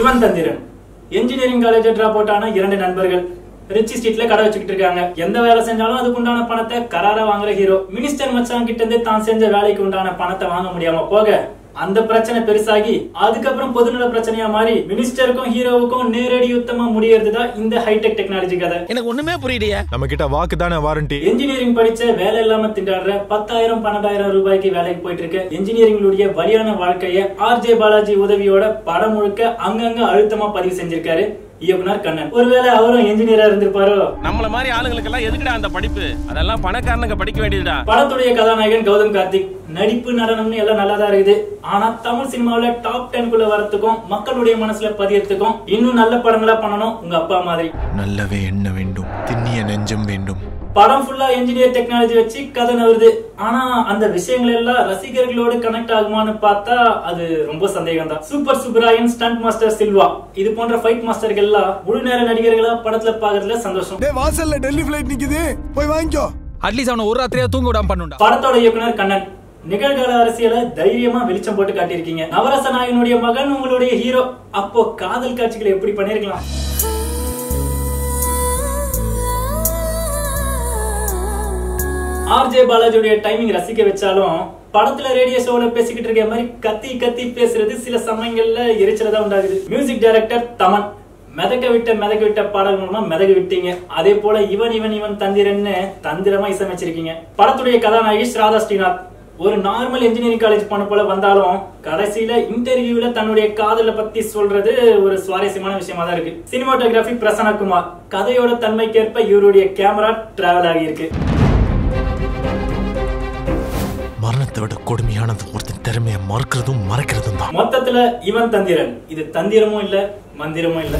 இவன் தந்திரன் engineering college drop out ஆன 2 நண்பர்கள் ரிச்சி ஸ்ட்ரீட்ல கடை வச்சுக்கிட்டு இருக்காங்க. எந்த வேலை செஞ்சாலும் அதுக்கு உண்டான பணத்தை கராரா வாங்குற ஹீரோ. மினிஸ்டர் மச்சான் கிட்ட இருந்து தான் செஞ்ச வேலைக்கு உண்டான பணத்தை வாங்க முடியாம போக அந்த பிரச்சனை பெருசாகி அதுக்கப்புறம் பொதுநல பிரச்சனையா மாறி மினிஸ்டருக்கும் ஹீரோவுக்கும் நேரடி யுத்தமா முடியறதுதான் இந்த ஹைடெக் டெக்னாலஜி கதை. எனக்கு ஒண்ணுமே புரியலையே. நம்ம கிட்ட வாக்கு தானே வாரண்டி. இன்ஜினியரிங் படிச்ச வேலை இல்லாம திண்டாடுற 10,000-12,000 ரூபாய்க்கு வேலைக்கு போயிட்டு இருக்க இன்ஜினியரிங்களுடைய வலியான வாழ்க்கைய ஆர்ஜே பாலாஜி உதவியோட படம் முழுக்க அங்கங்க அழுத்தமா பதிவு செஞ்சிருக்காரு இயக்குனர் கண்ணன். ஒருவேளை அவரும் இன்ஜினியரா இருந்திருப்பாரோ? நம்மள மாதிரி ஆளுங்களுக்கு எல்லாம் எதுக்குடா அந்த படிப்பு? அதெல்லாம் பணக்காரனுங்க படிக்க வேண்டியதுடா. படத்துடைய கதாநாயகன் கௌதம் கார்த்திக். நடிப்பு நடனம்னு எல்லாம் நல்லாதான் இருக்குது. ஆனா தமிழ் சினிமாவில டாப் 10 குள்ள வரத்துக்கும் மக்களுடைய மனசுல பதியறதுக்கும் இன்னும் நல்ல படங்களா பண்ணணும் உங்க அப்பா மாதிரி. நல்லவே எண்ண வேண்டும், திண்ணிய நெஞ்சம் வேண்டும். படம் ஃபுல்லா இன்ஜினியர் டெக்னாலஜி வச்சு கதை நவருது. ஆனா அந்த விஷயங்கள் எல்லாம் ரசிகர்களோடு கனெக்ட் ஆகுமான்னு பார்த்தா அது ரொம்ப சந்தேகம் தான். Super Subbarayan, stunt master Silva இது போன்ற ஃபைட் மாஸ்டர்கள் எல்லாம் முழு நேர நடிகர்களா படத்துல பாக்குறதுல சந்தோஷம். வாசல்ல டெல்லி ஃளைட் நிக்குது, போய் வாங்கிக்கோ. அட்லீஸ்ட் அவன ஒரு ராத்திரியா தூங்க விடாம பண்ணுடா. படத்தோட இயக்குனர் கண்ணன் நிகழ்கால அரசியலை தைரியமா வெளிச்சம் போட்டு காட்டியிருக்கீங்க. நவரச நாயகனுடைய மகன் உங்களுடைய ஹீரோ. அப்போ காதல் காட்சிகளை எப்படி பண்ணிருக்கலாம்? ஆர்ஜே பாலாஜியுடைய டைமிங் ரசிக்க வச்சாலும் படத்துல ரேடியோ ஷோல பேசிக்கிட்டு இருக்க மாதிரி கத்தி கத்தி பேசுறது சில சமயங்கள்ல எரிச்சலதான் உண்டாகுது. மியூசிக் டைரக்டர் தமன் மிதக்க விட்ட பாடல் மூலமா மிதக்க விட்டீங்க. அதே போல இவன் தந்திரன்னு தந்திரமா இசையமைச்சிருக்கீங்க. படத்துடைய கதாநாயகி ஸ்ராதா ஸ்ரீநாத் ஒரு நார்மல் இன்ஜினியரிங் காலேஜ் பண்ண போல வந்தாலும் கடைசியில இன்டர்வியூல தன்னுடைய காதலை பத்தி சொல்றது ஒரு சுவாரஸ்யமான விஷயமா தான் இருக்கு. சினிமாட்டோகிராபி பிரசன்னகுமார். கதையோட தன்மைக்கேற்ப இவருடைய கேமரா டிராவல் ஆகியிருக்கு. மரணத்தை விட கொடுமையானது ஒருத்தன் திறமையை மறக்கிறதும் மறைக்கிறதும் தான். மொத்தத்துல இவன் தந்திரன் இது தந்திரமும் இல்ல மந்திரமும் இல்ல.